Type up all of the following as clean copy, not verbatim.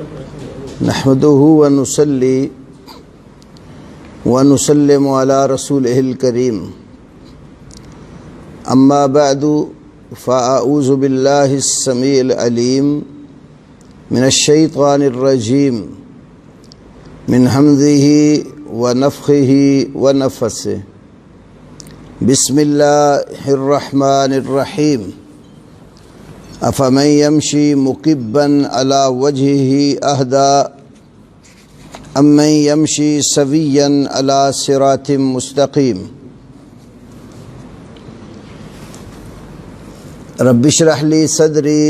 نحمده ونصلي ونسلم على رسوله الكريم اما بعد فاعوذ بالله السميع العليم من الشيطان الرجيم من همزه ونفخه ونفثه بسم الله الرحمن الرحيم افمن يمشي مكبا على وجهه اهدى امن يمشي سويا على صراط مستقيم رب اشرح لي صدري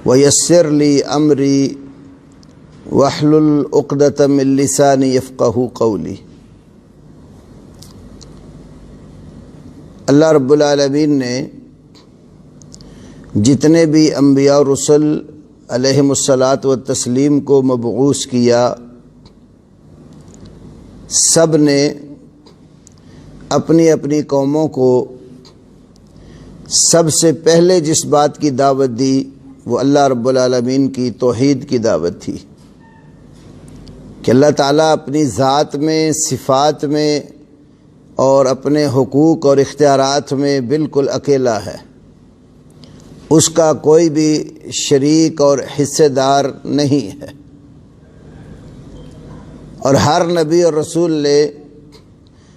ويسر لي امري واحلل عقدة من لساني يفقهوا قولي۔ اللہ رب العالمین نے جتنے بھی انبیاء و رسل علیہم الصلاۃ والتسلیم کو مبعوث کیا، سب نے اپنی اپنی قوموں کو سب سے پہلے جس بات کی دعوت دی وہ اللہ رب العالمین کی توحید کی دعوت تھی کہ اللہ تعالیٰ اپنی ذات میں، صفات میں اور اپنے حقوق اور اختیارات میں بالکل اکیلا ہے، اس کا کوئی بھی شریک اور حصے دار نہیں ہے۔ اور ہر نبی اور رسول نے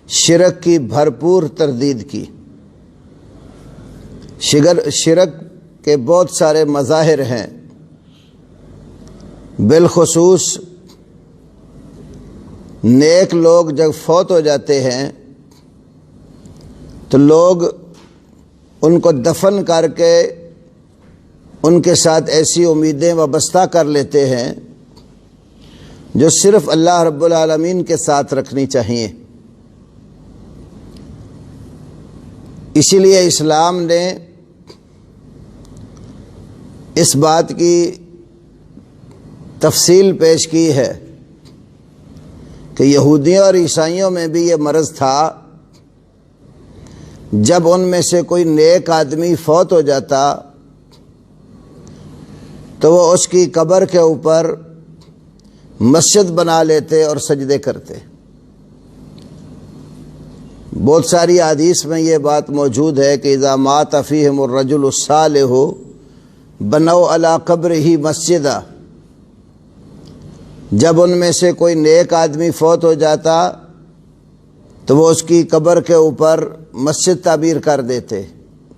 شرک کی بھرپور تردید کی۔ شرک کے بہت سارے مظاہر ہیں، بالخصوص نیک لوگ جب فوت ہو جاتے ہیں تو لوگ ان کو دفن کر کے ان کے ساتھ ایسی امیدیں وابستہ کر لیتے ہیں جو صرف اللہ رب العالمین کے ساتھ رکھنی چاہیے۔ اسی لیے اسلام نے اس بات کی تفصیل پیش کی ہے کہ یہودیوں اور عیسائیوں میں بھی یہ مرض تھا، جب ان میں سے کوئی نیک آدمی فوت ہو جاتا تو وہ اس کی قبر کے اوپر مسجد بنا لیتے اور سجدے کرتے۔ بہت ساری حدیث میں یہ بات موجود ہے کہ اذا مات فیہم الرجل الصالح بنوا علی قبرہ مسجدا، جب ان میں سے کوئی نیک آدمی فوت ہو جاتا تو وہ اس کی قبر کے اوپر مسجد تعبیر کر دیتے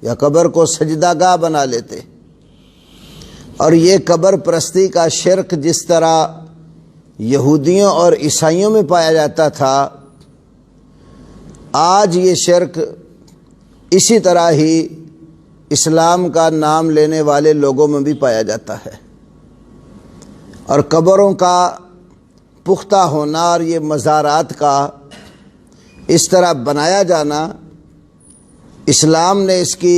یا قبر کو سجدہ گاہ بنا لیتے۔ اور یہ قبر پرستی کا شرک جس طرح یہودیوں اور عیسائیوں میں پایا جاتا تھا، آج یہ شرک اسی طرح ہی اسلام کا نام لینے والے لوگوں میں بھی پایا جاتا ہے۔ اور قبروں کا پختہ ہونا اور یہ مزارات کا اس طرح بنایا جانا، اسلام نے اس کی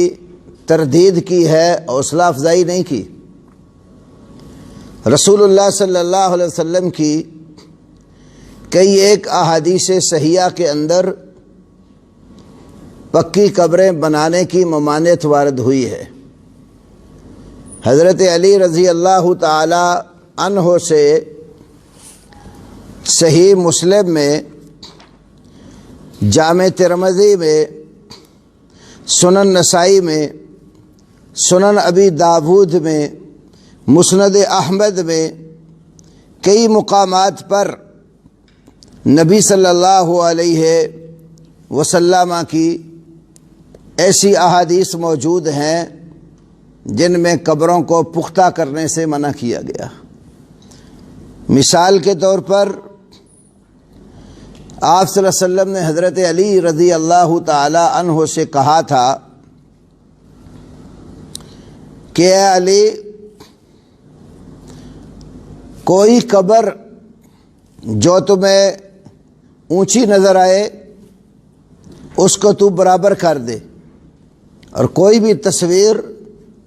تردید کی ہے، حوصلہ افزائی نہیں کی۔ رسول اللہ صلی اللہ علیہ وسلم کی کئی ایک احادیث صحیحہ کے اندر پکی قبریں بنانے کی ممانعت وارد ہوئی ہے۔ حضرت علی رضی اللہ تعالی عنہ سے صحیح مسلم میں، جامع ترمذی میں، سنن نسائی میں، سنن ابی داود میں، مسند احمد میں کئی مقامات پر نبی صلی اللہ علیہ وسلم کی ایسی احادیث موجود ہیں جن میں قبروں کو پختہ کرنے سے منع کیا گیا۔ مثال کے طور پر آپ صلی اللہ علیہ وسلم نے حضرت علی رضی اللہ تعالی عنہ سے کہا تھا کہ اے علی، کوئی قبر جو تمہیں اونچی نظر آئے اس کو تو برابر کر دے، اور کوئی بھی تصویر،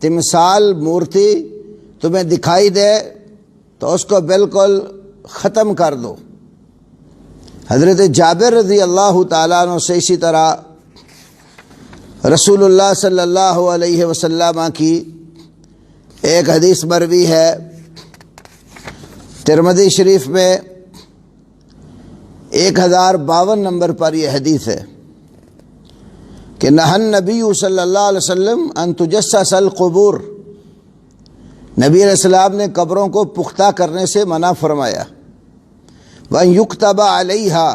تمثال، مورتی تمہیں دکھائی دے تو اس کو بالکل ختم کر دو۔ حضرت جابر رضی اللہ تعالیٰ عنہ سے اسی طرح رسول اللہ صلی اللہ علیہ وسلم کی ایک حدیث مروی ہے ترمذی شریف میں 1052 نمبر پر یہ حدیث ہے کہ نہى النبی صلی اللہ علیہ وسلم ان تجسس القبور، نبی علیہ السلام نے قبروں کو پختہ کرنے سے منع فرمایا، وَأَن يُكْتَبَ عَلَيْهَا،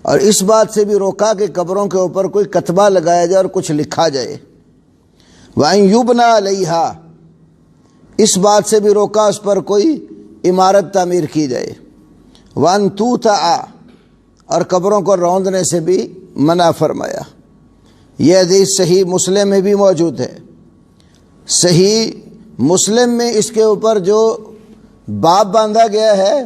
اور اس بات سے بھی روکا کہ قبروں کے اوپر کوئی کتبہ لگایا جائے اور کچھ لکھا جائے، وَأَن يُبْنَى عَلَيْهَا، اس بات سے بھی روکا اس پر کوئی عمارت تعمیر کی جائے، وَأَن تُوتَعَ، اور قبروں کو روندنے سے بھی منع فرمایا۔ یہ حدیث صحیح مسلم میں بھی موجود ہے۔ صحیح مسلم میں اس کے اوپر جو باب باندھا گیا ہے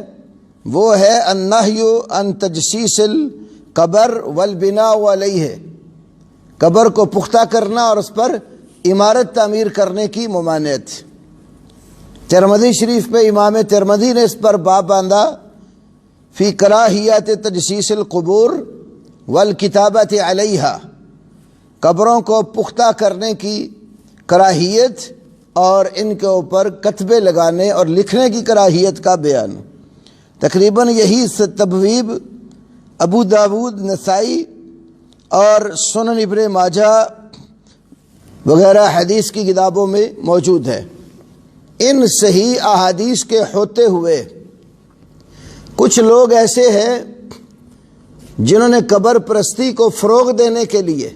وہ ہے النہی عن تجسیس القبر والبناء علیہ، قبر کو پختہ کرنا اور اس پر عمارت تعمیر کرنے کی ممانعت۔ ترمذی شریف پہ امام ترمذی نے اس پر باب باندھا فی کراہیت تجسیس القبور والکتابت علیہا، قبروں کو پختہ کرنے کی کراہیت اور ان کے اوپر کتبے لگانے اور لکھنے کی کراہیت کا بیان۔ تقریباً یہی تبویب ابو داود، نسائی اور سنن ابن ماجہ وغیرہ حدیث کی کتابوں میں موجود ہے۔ ان صحیح احادیث کے ہوتے ہوئے کچھ لوگ ایسے ہیں جنہوں نے قبر پرستی کو فروغ دینے کے لیے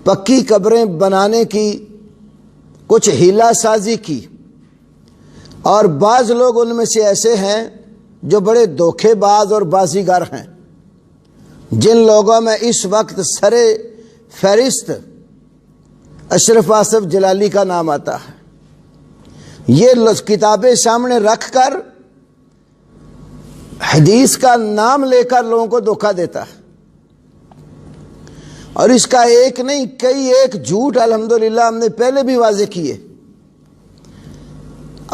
پکی قبریں بنانے کی کچھ ہیلا سازی کی، اور بعض لوگ ان میں سے ایسے ہیں جو بڑے دھوکے باز اور بازیگر ہیں، جن لوگوں میں اس وقت سر فہرست اشرف آصف جلالی کا نام آتا ہے۔ یہ کتابیں سامنے رکھ کر حدیث کا نام لے کر لوگوں کو دھوکہ دیتا ہے، اور اس کا ایک نہیں کئی ایک جھوٹ الحمدللہ ہم نے پہلے بھی واضح کیے۔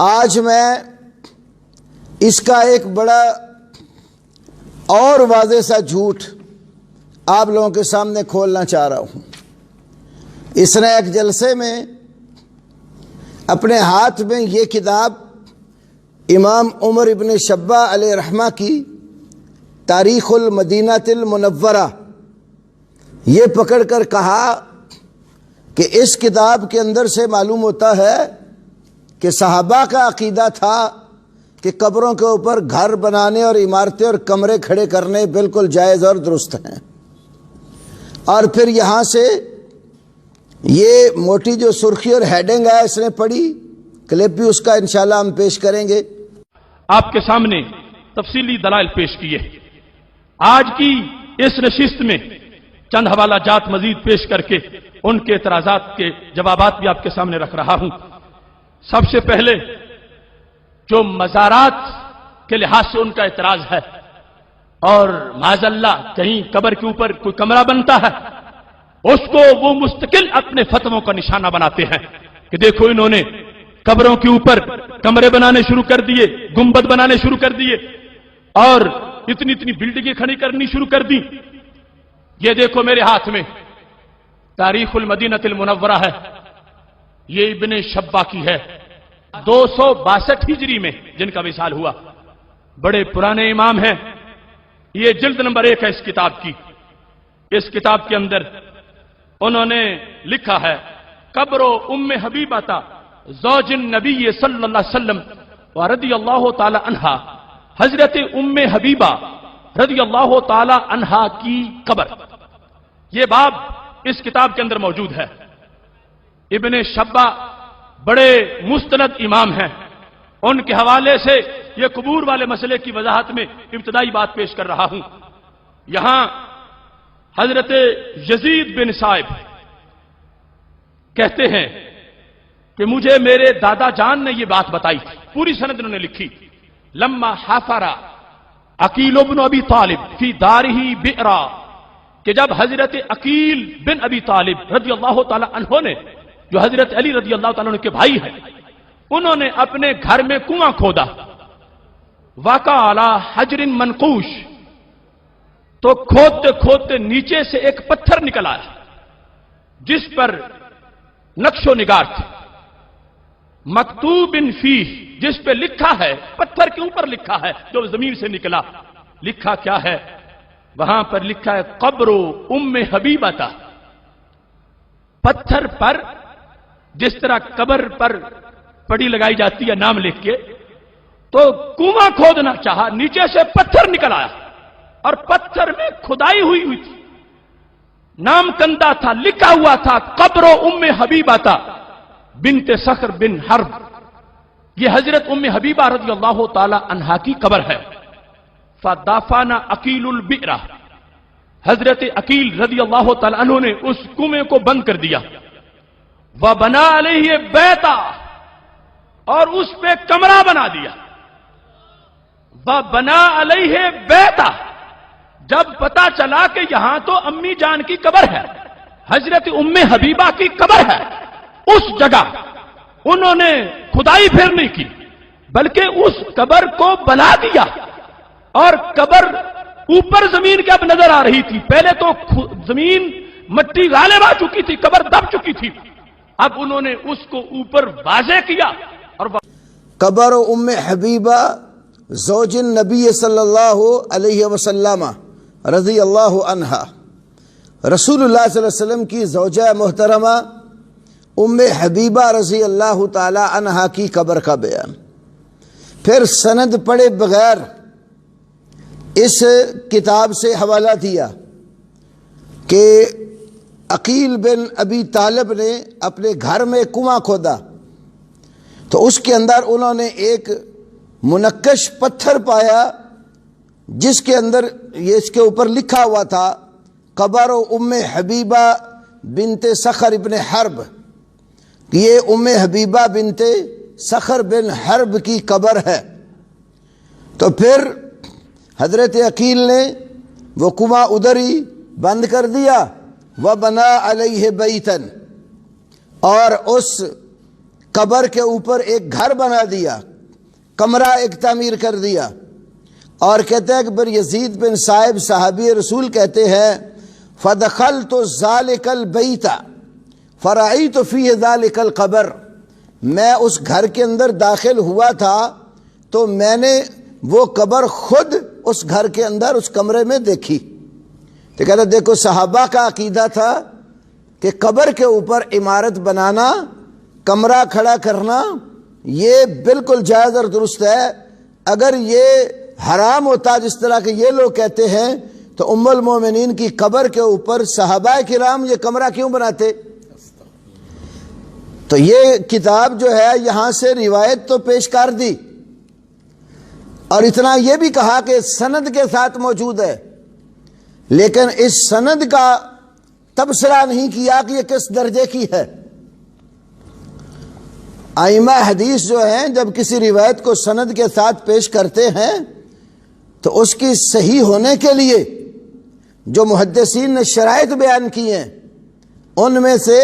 آج میں اس کا ایک بڑا اور واضح سا جھوٹ آپ لوگوں کے سامنے کھولنا چاہ رہا ہوں۔ اس نے ایک جلسے میں اپنے ہاتھ میں یہ کتاب امام عمر ابن شبہ علیہ رحمہ کی تاریخ المدینہ المنورہ یہ پکڑ کر کہا کہ اس کتاب کے اندر سے معلوم ہوتا ہے کہ صحابہ کا عقیدہ تھا کہ قبروں کے اوپر گھر بنانے اور عمارتیں اور کمرے کھڑے کرنے بالکل جائز اور درست ہیں، اور پھر یہاں سے یہ موٹی جو سرخی اور ہیڈنگ ہے اس نے پڑھی، کلپ بھی اس کا انشاءاللہ ہم پیش کریں گے۔ آپ کے سامنے تفصیلی دلائل پیش کیے۔ آج کی اس نشست میں چند حوالہ جات مزید پیش کر کے ان کے اعتراضات کے جوابات بھی آپ کے سامنے رکھ رہا ہوں۔ سب سے پہلے جو مزارات کے لحاظ سے ان کا اعتراض ہے، اور معاذ اللہ کہیں قبر کے اوپر کوئی کمرہ بنتا ہے، اس کو وہ مستقل اپنے فتووں کا نشانہ بناتے ہیں کہ دیکھو انہوں نے قبروں کے اوپر کمرے بنانے شروع کر دیے، گنبد بنانے شروع کر دیے، اور اتنی اتنی بلڈنگیں کھڑی کرنی شروع کر دی۔ یہ دیکھو میرے ہاتھ میں تاریخ المدینہ المنورہ ہے، یہ ابن شبہ کی ہے، 262 ہجری میں جن کا وصال ہوا، بڑے پرانے امام ہیں۔ یہ جلد نمبر 1 ہے اس کتاب کی۔ اس کتاب کے اندر انہوں نے لکھا ہے قبر ام حبیبہ زوج النبی صلی اللہ علیہ وسلم ورضی اللہ تعالی عنہا، حضرت ام حبیبہ رضی اللہ تعالی عنہا کی قبر۔ یہ باب اس کتاب کے اندر موجود ہے۔ ابن شبہ بڑے مستند امام ہیں، ان کے حوالے سے یہ قبور والے مسئلے کی وضاحت میں ابتدائی بات پیش کر رہا ہوں۔ یہاں حضرت یزید بن صائب کہتے ہیں کہ مجھے میرے دادا جان نے یہ بات بتائی، پوری سند انہوں نے لکھی۔ لما حفر عقیل بن ابی طالب فی دارہ بئرا، کہ جب حضرت عقیل بن ابی طالب رضی اللہ تعالی عنہ نے، جو حضرت علی رضی اللہ تعالی عنہ کے بھائی ہیں، انہوں نے اپنے گھر میں کنواں کھودا، واقع علی حجر منقوش، تو کھودتے کھودتے نیچے سے ایک پتھر نکل آیا جس پر نقش و نگار تھے۔ مکتوب فیہ، جس پہ لکھا ہے، پتھر کے اوپر لکھا ہے جو زمین سے نکلا، لکھا کیا ہے؟ وہاں پر لکھا ہے قبر ام حبیبہ تھا۔ پتھر پر جس طرح قبر پر پڑی لگائی جاتی ہے نام لکھ کے، تو کنواں کھودنا چاہا، نیچے سے پتھر نکل آیا اور پتھر میں کھدائی ہوئی تھی، نام کندہ تھا، لکھا ہوا تھا قبر ام حبیبہ تھا بنت صخر بن حرب۔ یہ حضرت ام حبیبہ رضی اللہ تعالی عنہا کی قبر ہے۔ فدافعنا عقیل البئر، حضرت عقیل رضی اللہ تعالی عنہ نے اس کنویں کو بند کر دیا۔ وبنا علیہ بیتا، اور اس پہ کمرہ بنا دیا۔ وبنا علیہ بیتا، جب پتا چلا کہ یہاں تو امی جان کی قبر ہے، حضرت ام حبیبہ کی قبر ہے، اس جگہ انہوں نے کھدائی پھر نہیں کی بلکہ اس قبر کو بنا دیا، اور قبر اوپر زمین کے اب نظر آ رہی تھی۔ پہلے تو زمین مٹی غالب آ چکی تھی، قبر دب چکی تھی، اب انہوں نے اس کو اوپر واضح کیا۔ اور قبر ام حبیبہ زوج النبی صلی اللہ علیہ وسلم رضی اللہ عنہا، رسول اللہ صلی اللہ علیہ وسلم کی زوجہ محترمہ ام حبیبہ رضی اللہ تعالی عنہا کی قبر کا بیان۔ پھر سند پڑھے بغیر اس کتاب سے حوالہ دیا کہ عقیل بن ابی طالب نے اپنے گھر میں کنواں کھودا تو اس کے اندر انہوں نے ایک منقش پتھر پایا جس کے اندر یہ اس کے اوپر لکھا ہوا تھا قبر ام حبیبہ بنت صخر ابن حرب، یہ ام حبیبہ بنت صخر بن حرب کی قبر ہے۔ تو پھر حضرت عقیل نے وہ کنواں ادھر ہی بند کر دیا، وبنا علیہ بیتن، اور اس قبر کے اوپر ایک گھر بنا دیا، کمرہ ایک تعمیر کر دیا۔ اور کہتے ہیں کہ پھر یزید بن صاحب صحابی رسول کہتے ہیں فدخلت ذلک البیت فرأیت فیہ ذلک القبر، میں اس گھر کے اندر داخل ہوا تھا تو میں نے وہ قبر خود اس گھر کے اندر اس کمرے میں دیکھی۔ تو کہتے دیکھو صحابہ کا عقیدہ تھا کہ قبر کے اوپر عمارت بنانا، کمرہ کھڑا کرنا یہ بالکل جائز اور درست ہے۔ اگر یہ حرام ہوتا جس طرح کہ یہ لوگ کہتے ہیں تو ام المومنین کی قبر کے اوپر صحابہ کرام یہ کمرہ کیوں بناتے؟ تو یہ کتاب جو ہے یہاں سے روایت تو پیش کر دی، اور اتنا یہ بھی کہا کہ سند کے ساتھ موجود ہے، لیکن اس سند کا تبصرہ نہیں کیا کہ یہ کس درجے کی ہے۔ ائمہ حدیث جو ہیں جب کسی روایت کو سند کے ساتھ پیش کرتے ہیں تو اس کی صحیح ہونے کے لیے جو محدثین نے شرائط بیان کی ہیں ان میں سے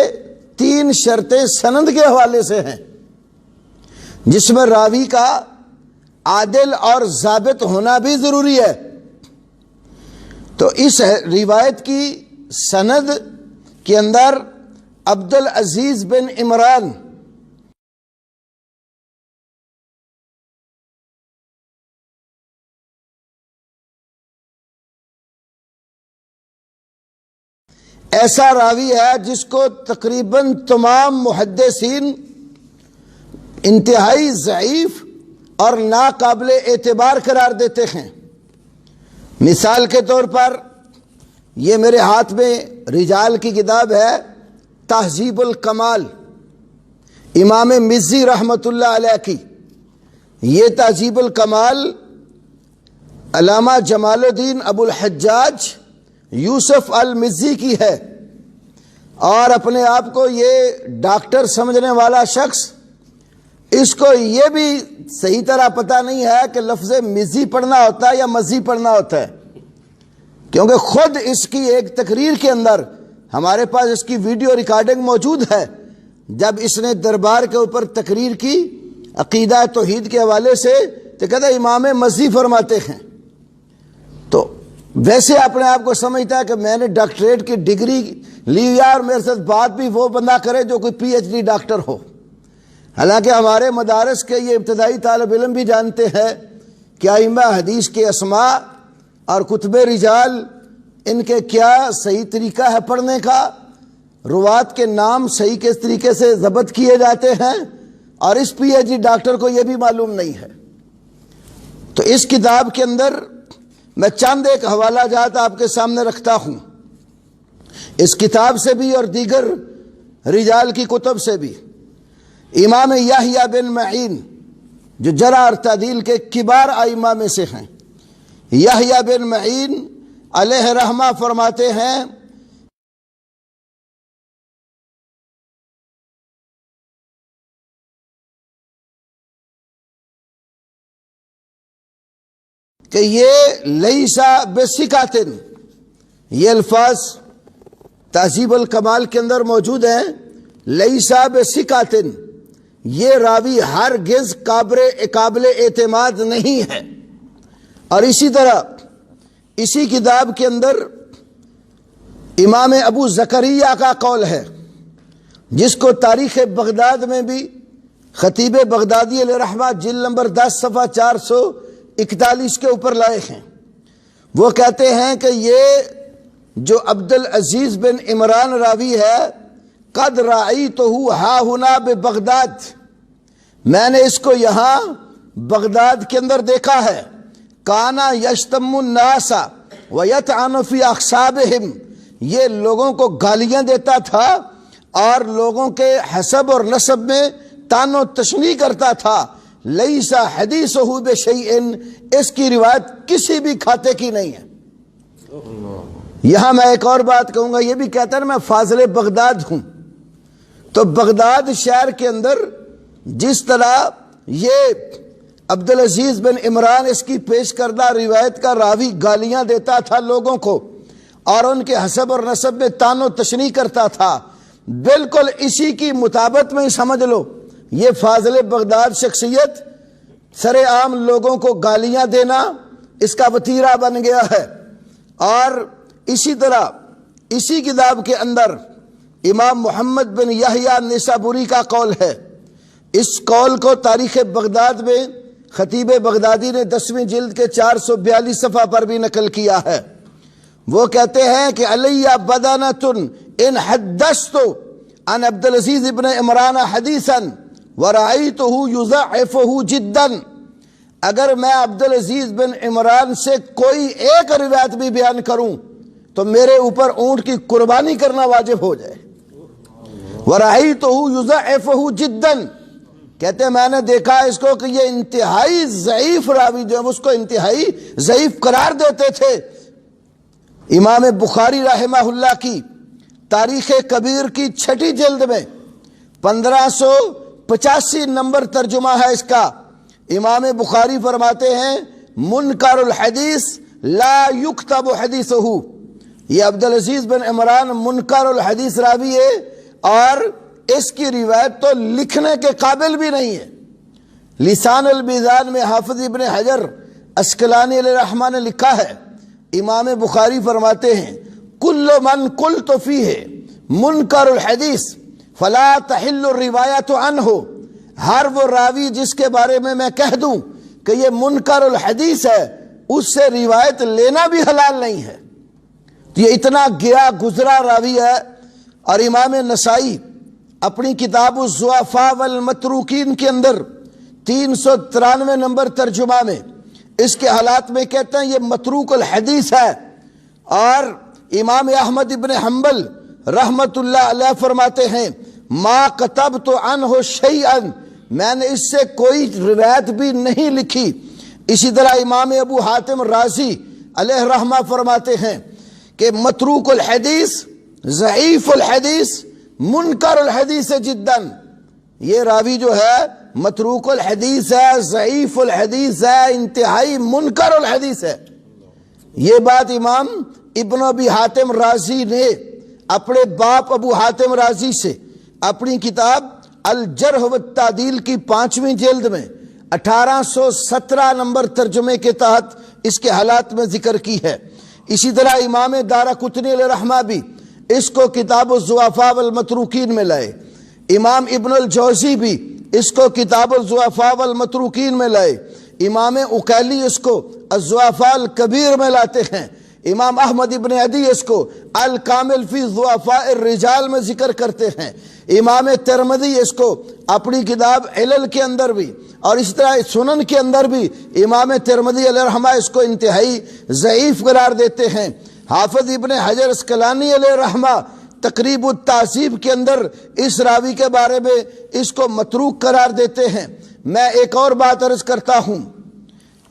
3 شرطیں سند کے حوالے سے ہیں، جس میں راوی کا عادل اور ضابط ہونا بھی ضروری ہے۔ تو اس روایت کی سند کے اندر عبد العزیز بن عمران ایسا راوی ہے جس کو تقریباً تمام محدثین انتہائی ضعیف اور ناقابل اعتبار قرار دیتے ہیں۔ مثال کے طور پر یہ میرے ہاتھ میں رجال کی کتاب ہے تہذیب الکمال، امام مزی رحمۃ اللہ علیہ کی۔ یہ تہذیب الکمال علامہ جمال الدین ابو الحجاج یوسف المزی کی ہے، اور اپنے آپ کو یہ ڈاکٹر سمجھنے والا شخص اس کو یہ بھی صحیح طرح پتہ نہیں ہے کہ لفظ مزی پڑھنا ہوتا ہے یا مزی پڑھنا ہوتا ہے، کیونکہ خود اس کی ایک تقریر کے اندر ہمارے پاس اس کی ویڈیو ریکارڈنگ موجود ہے، جب اس نے دربار کے اوپر تقریر کی عقیدہ توحید کے حوالے سے تو کہتا امام مزی فرماتے ہیں۔ تو ویسے اپنے آپ کو سمجھتا ہے کہ میں نے ڈاکٹریٹ کی ڈگری لی ہے اور میرے ساتھ بات بھی وہ بندہ کرے جو کوئی پی ایچ ڈی ڈاکٹر ہو۔ حالانکہ ہمارے مدارس کے یہ ابتدائی طالب علم بھی جانتے ہیں کہ ائمہ حدیث کے اسماء اور کتب رجال ان کے کیا صحیح طریقہ ہے پڑھنے کا، روات کے نام صحیح کس طریقے سے ضبط کیے جاتے ہیں، اور اس پی ایچ ڈی ڈاکٹر کو یہ بھی معلوم نہیں ہے۔ تو اس کتاب کے اندر میں چند ایک حوالہ جات آپ کے سامنے رکھتا ہوں، اس کتاب سے بھی اور دیگر رجال کی کتب سے بھی۔ امام یحییٰ بن معین جو جرح اور تعدیل کے کبار ائمہ میں سے ہیں، یحییٰ بن معین علیہ رحمہ فرماتے ہیں کہ یہ لیسا بثقاتن، یہ الفاظ تہذیب الکمال کے اندر موجود ہیں، لیسا بثقاتن، یہ راوی ہرگز قابل اعتماد نہیں ہے۔ اور اسی طرح اسی کتاب کے اندر امام ابو زکریا کا قول ہے، جس کو تاریخ بغداد میں بھی خطیب بغدادی علیہ رحمہ جلد نمبر 10 صفحہ 441 کے اوپر لائے ہیں۔ وہ کہتے ہیں کہ یہ جو عبدالعزیز بن عمران راوی ہے، قد رأیتہ ہا ہنا ببغداد، میں نے اس کو یہاں بغداد کے اندر دیکھا ہے، کانا یشتم الناس ویطعن فی اخصابہم، یہ لوگوں کو گالیاں دیتا تھا اور لوگوں کے حسب اور نسب میں طعن و تشنیع کرتا تھا۔ لیسا حدیثہ بشیء، اس کی روایت کسی بھی کھاتے کی نہیں ہے۔ یہاں میں ایک اور بات کہوں گا، یہ بھی کہتا ہے میں فاضل بغداد ہوں، تو بغداد شہر کے اندر جس طرح یہ عبدالعزیز بن عمران اس کی پیش کردہ روایت کا راوی گالیاں دیتا تھا لوگوں کو اور ان کے حسب اور نسب میں طعن و تشنیع کرتا تھا، بالکل اسی کی مطابقت میں سمجھ لو یہ فاضل بغداد شخصیت سر عام لوگوں کو گالیاں دینا اس کا وتیرہ بن گیا ہے۔ اور اسی طرح اسی کتاب کے اندر امام محمد بن یحییٰ نیسابوری کا قول ہے، اس قول کو تاریخ بغداد میں خطیب بغدادی نے 10ویں جلد کے 442 صفحہ پر بھی نقل کیا ہے۔ وہ کہتے ہیں کہ علیہ بدانۃ ان حدثت عن عبدالعزیز ابن عمران حدیثا ورأیتہ یضعفہ جدا، اگر میں عبدالعزیز بن عمران سے کوئی ایک روایت بھی بیان کروں تو میرے اوپر اونٹ کی قربانی کرنا واجب ہو جائے۔ ورأیتہ یضعفہ جدا، کہتے ہیں میں نے دیکھا اس کو کہ یہ انتہائی ضعیف راوی جو ہے اس کو انتہائی ضعیف قرار دیتے تھے۔ امام بخاری رحمہ اللہ کی تاریخ کبیر کی 6 جلد میں 1585 نمبر ترجمہ ہے اس کا، امام بخاری فرماتے ہیں منکر الحدیث لا یکتب حدیثہ، یہ عبدالعزیز بن عمران منکر الحدیث راوی ہے اور اس کی روایت تو لکھنے کے قابل بھی نہیں ہے۔ لسان المیزان میں حافظ ابن حجر عسقلانی علیہ رحمہ نے لکھا ہے، امام بخاری فرماتے ہیں کل من قلت فیہ منکر الحدیث فلا تحل الروایت عنہ، ہر وہ راوی جس کے بارے میں کہہ دوں کہ یہ منکر الحدیث ہے اس سے روایت لینا بھی حلال نہیں ہے۔ تو یہ اتنا گیا گزرا راوی ہے۔ اور امام نسائی اپنی کتاب الضعفاء والمتروکین کے اندر 393 نمبر ترجمہ میں اس کے حالات میں کہتے ہیں یہ متروک الحدیث ہے۔ اور امام احمد ابن حنبل رحمت اللہ علیہ فرماتے ہیں ما کتبت عنہ شیئا، میں نے اس سے کوئی روایت بھی نہیں لکھی۔ اسی طرح امام ابو حاتم رازی علیہ رحمہ فرماتے ہیں کہ متروک الحدیث، ضعیف الحدیث، منکر الحدیث جدا، یہ راوی جو ہے متروک الحدیث ہے، ضعیف الحدیث ہے، انتہائی منکر الحدیث ہے۔ یہ بات امام ابن ابی حاتم رازی نے اپنے باپ ابو حاتم رازی سے اپنی کتاب الجرح والتعدیل کی 5ویں جلد میں 1817 نمبر ترجمے کے تحت اس کے حالات میں ذکر کی ہے۔ اسی طرح امام دارقطنی علیہ رحمہ بھی اس کو کتاب الضعفاء والمتروکین میں لائے۔ امام ابن الجوزی بھی اس کو کتاب الضعفاء والمتروکین میں لائے، امام اقیلی اس کو الضعفاء الکبیر میں لاتے ہیں، امام احمد ابن عدی اس کو الکامل فی ضعفاء الرجال میں ذکر کرتے ہیں، امام ترمذی اس کو اپنی کتاب علل کے اندر بھی اور اس طرح سنن کے اندر بھی امام ترمذی علیہ رحمہ اس کو انتہائی ضعیف قرار دیتے ہیں۔ حافظ ابن حجر اسقلانی علیہ رحمہ تقریب التعذیب کے اندر اس راوی کے بارے میں اس کو متروک قرار دیتے ہیں۔ میں ایک اور بات عرض کرتا ہوں،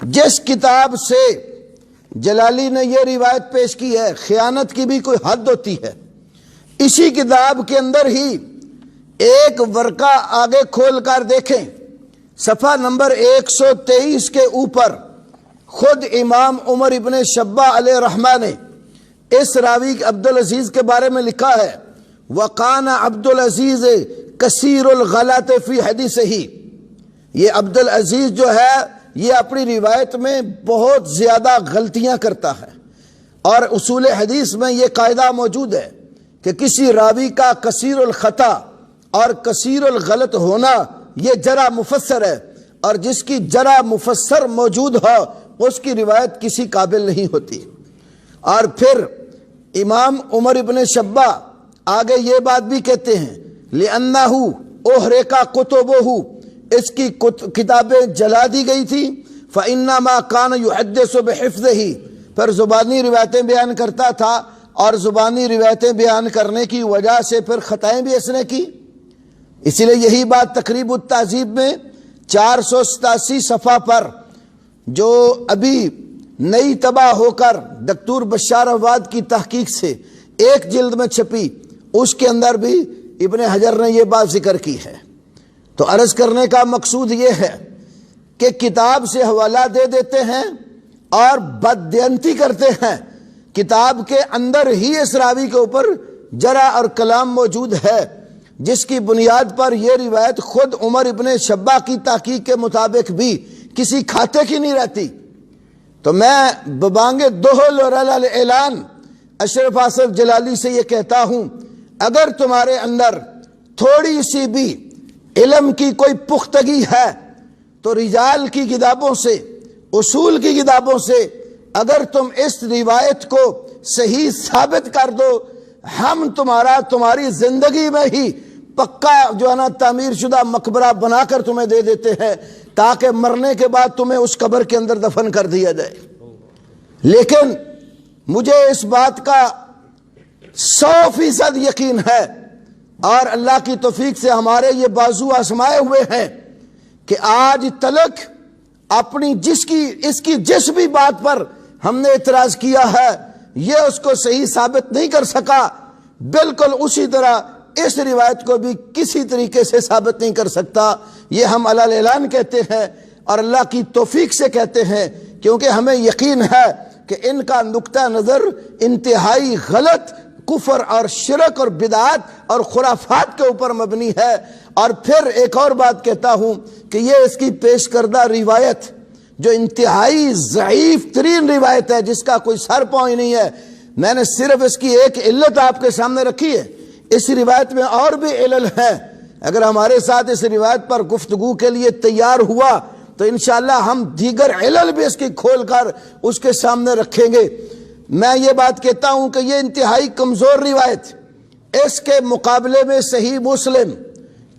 جس کتاب سے جلالی نے یہ روایت پیش کی ہے، خیانت کی بھی کوئی حد ہوتی ہے، اسی کتاب کے اندر ہی ایک ورقہ آگے کھول کر دیکھیں، صفحہ نمبر 123 کے اوپر خود امام عمر ابن شبہ علیہ رحمہ نے اس راوی عبدالعزیز کے بارے میں لکھا ہے، وَقَانَ عبدالعزیز کثیر الغلط فی حدیثہ۔ یہ عبدالعزیز جو ہے یہ اپنی روایت میں بہت زیادہ غلطیاں کرتا ہے، اور اصول حدیث میں یہ قاعدہ موجود ہے کہ کسی راوی کا کثیر الخطا اور کثیر الغلط ہونا یہ جرح مفسر ہے، اور جس کی جرح مفسر موجود ہو اس کی روایت کسی قابل نہیں ہوتی۔ اور پھر امام عمر ابن شبہ آگے یہ بات بھی کہتے ہیں، لِأَنَّهُ أُحْرِقَ كُتُبُهُ، اس کی کتابیں جلا دی گئی تھی، فَإِنَّمَا كَانَ يُحَدِّثُ بِحِفْظِهِ، پھر زبانی روایتیں بیان کرتا تھا، اور زبانی روایتیں بیان کرنے کی وجہ سے پھر خطائیں بھی اس نے کی۔ اسی لیے یہی بات تقریب التہذیب میں 487 صفحہ پر جو ابھی نئی طبع ہو کر دکتور بشار عواد کی تحقیق سے ایک جلد میں چھپی، اس کے اندر بھی ابن حجر نے یہ بات ذکر کی ہے۔ تو عرض کرنے کا مقصود یہ ہے کہ کتاب سے حوالہ دے دیتے ہیں اور بددیانتی کرتے ہیں، کتاب کے اندر ہی اس راوی کے اوپر جرح اور کلام موجود ہے، جس کی بنیاد پر یہ روایت خود عمر ابن شبہ کی تحقیق کے مطابق بھی کسی کھاتے کی نہیں رہتی۔ تو میں ببانگ دہل اور اعلان اشرف آصف جلالی سے یہ کہتا ہوں، اگر تمہارے اندر تھوڑی سی بھی علم کی کوئی پختگی ہے تو رجال کی کتابوں سے، اصول کی کتابوں سے اگر تم اس روایت کو صحیح ثابت کر دو، ہم تمہاری زندگی میں ہی پکا جو ہے نا تعمیر شدہ مقبرہ بنا کر تمہیں دے دیتے ہیں، تاکہ مرنے کے بعد تمہیں اس قبر کے اندر دفن کر دیا جائے۔ لیکن مجھے اس بات کا 100% یقین ہے، اور اللہ کی توفیق سے ہمارے یہ بازو آزمائے ہوئے ہیں، کہ آج تلک اپنی اس کی جس بھی بات پر ہم نے اعتراض کیا ہے یہ اس کو صحیح ثابت نہیں کر سکا، بالکل اسی طرح اس روایت کو بھی کسی طریقے سے ثابت نہیں کر سکتا۔ یہ ہم علی اعلان کہتے ہیں اور اللہ کی توفیق سے کہتے ہیں، کیونکہ ہمیں یقین ہے کہ ان کا نقطہ نظر انتہائی غلط کفر اور شرک اور بدعات اور خرافات کے اوپر مبنی ہے۔ اور پھر ایک اور بات کہتا ہوں کہ یہ اس کی پیش کردہ روایت جو انتہائی ضعیف ترین روایت ہے، جس کا کوئی سر پاؤں ہی نہیں ہے، میں نے صرف اس کی ایک علت آپ کے سامنے رکھی ہے، اس روایت میں اور بھی علل ہے۔ اگر ہمارے ساتھ اس روایت پر گفتگو کے لیے تیار ہوا تو انشاءاللہ ہم دیگر علل بھی اس کی کھول کر اس کے سامنے رکھیں گے۔ میں یہ بات کہتا ہوں کہ یہ انتہائی کمزور روایت، اس کے مقابلے میں صحیح مسلم،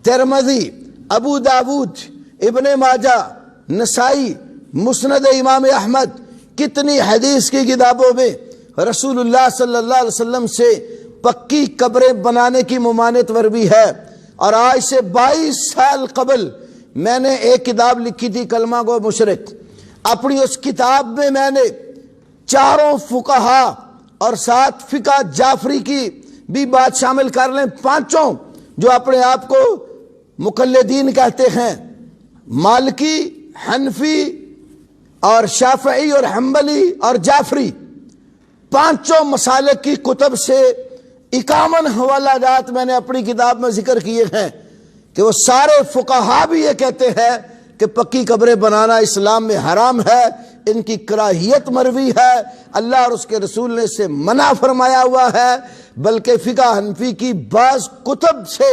ترمذی، ابو داود، ابن ماجہ، نسائی، مسند امام احمد، کتنی حدیث کی کتابوں میں رسول اللہ صلی اللہ علیہ وسلم سے پکی قبریں بنانے کی ممانعت وربی ہے۔ اور آج سے 22 سال قبل میں نے ایک کتاب لکھی تھی، کلمہ گو مشرک، اپنی اس کتاب میں میں نے 4 فقہا اور 7 فقہ جعفری کی بھی بات شامل کر لیں، 5 جو اپنے آپ کو مقلدین کہتے ہیں، مالکی، حنفی اور شافعی اور حنبلی اور جعفری، 5 مسالک کی کتب سے 51 حوالہ جات میں نے اپنی کتاب میں ذکر کیے ہیں کہ وہ سارے فقہا بھی یہ کہتے ہیں کہ پکی قبریں بنانا اسلام میں حرام ہے، ان کی کراہیت مروی ہے، اللہ اور اس کے رسول نے اسے منع فرمایا ہوا ہے۔ بلکہ فقہ حنفی کی بعض کتب سے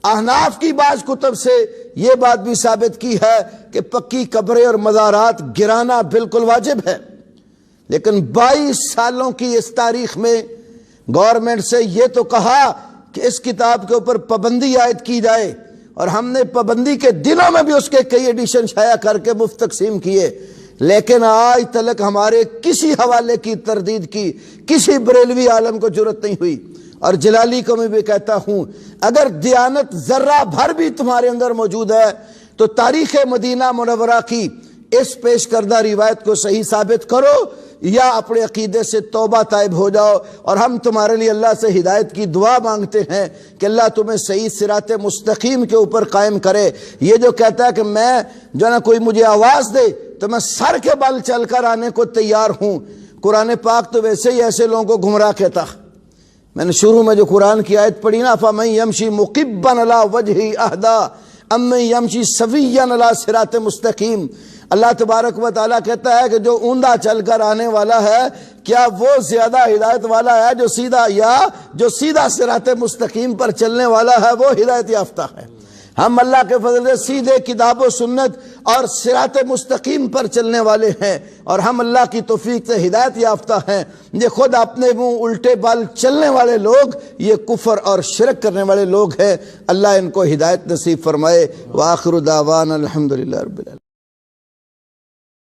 احناف کی بعض کتب سے یہ بات بھی ثابت کی ہے کہ پکی قبریں اور مزارات گرانا بالکل واجب ہے، لیکن 22 سالوں کی اس تاریخ میں گورنمنٹ سے یہ تو کہا کہ اس کتاب کے اوپر پابندی عائد کی جائے، اور ہم نے پابندی کے دنوں میں بھی اس کے کئی ایڈیشن شائع کر کے مفت تقسیم کیے، لیکن آج تلک ہمارے کسی حوالے کی تردید کی کسی بریلوی عالم کو جرت نہیں ہوئی۔ اور جلالی کو میں بھی کہتا ہوں، اگر دیانت ذرہ بھر بھی تمہارے اندر موجود ہے تو تاریخ مدینہ منورہ کی اس پیش کردہ روایت کو صحیح ثابت کرو، یا اپنے عقیدے سے توبہ تائب ہو جاؤ، اور ہم تمہارے لیے اللہ سے ہدایت کی دعا مانگتے ہیں کہ اللہ تمہیں صحیح صراط مستقیم کے اوپر قائم کرے۔ یہ جو کہتا ہے کہ میں جو نا کوئی مجھے آواز دے تو میں سر کے بل چل کر آنے کو تیار ہوں، قرآن پاک تو ویسے ہی ایسے لوگوں کو گمراہ کہتا۔ میں نے شروع میں جو قرآن کی آیت پڑھی نا، فَمَن يَمْشِي مُقِبًّا عَلَىٰ وَجْهِهِ أَهْدَىٰ أَمَّن يَمْشِي سَوِيًّا عَلَىٰ صِرَاطٍ مستقیم۔ اللہ تبارک و تعالیٰ کہتا ہے کہ جو اوندا چل کر آنے والا ہے، کیا وہ زیادہ ہدایت والا ہے جو سیدھا، یا جو سیدھا صراط مستقیم پر چلنے والا ہے وہ ہدایت یافتہ ہے؟ ہم اللہ کے فضل سے سیدھے کتاب و سنت اور صراط مستقیم پر چلنے والے ہیں، اور ہم اللہ کی توفیق سے ہدایت یافتہ ہیں۔ یہ خود اپنے منہ الٹے بال چلنے والے لوگ یہ کفر اور شرک کرنے والے لوگ ہیں۔ اللہ ان کو ہدایت نصیب فرمائے۔ وآخر دعوانا الحمدللہ رب العالمین۔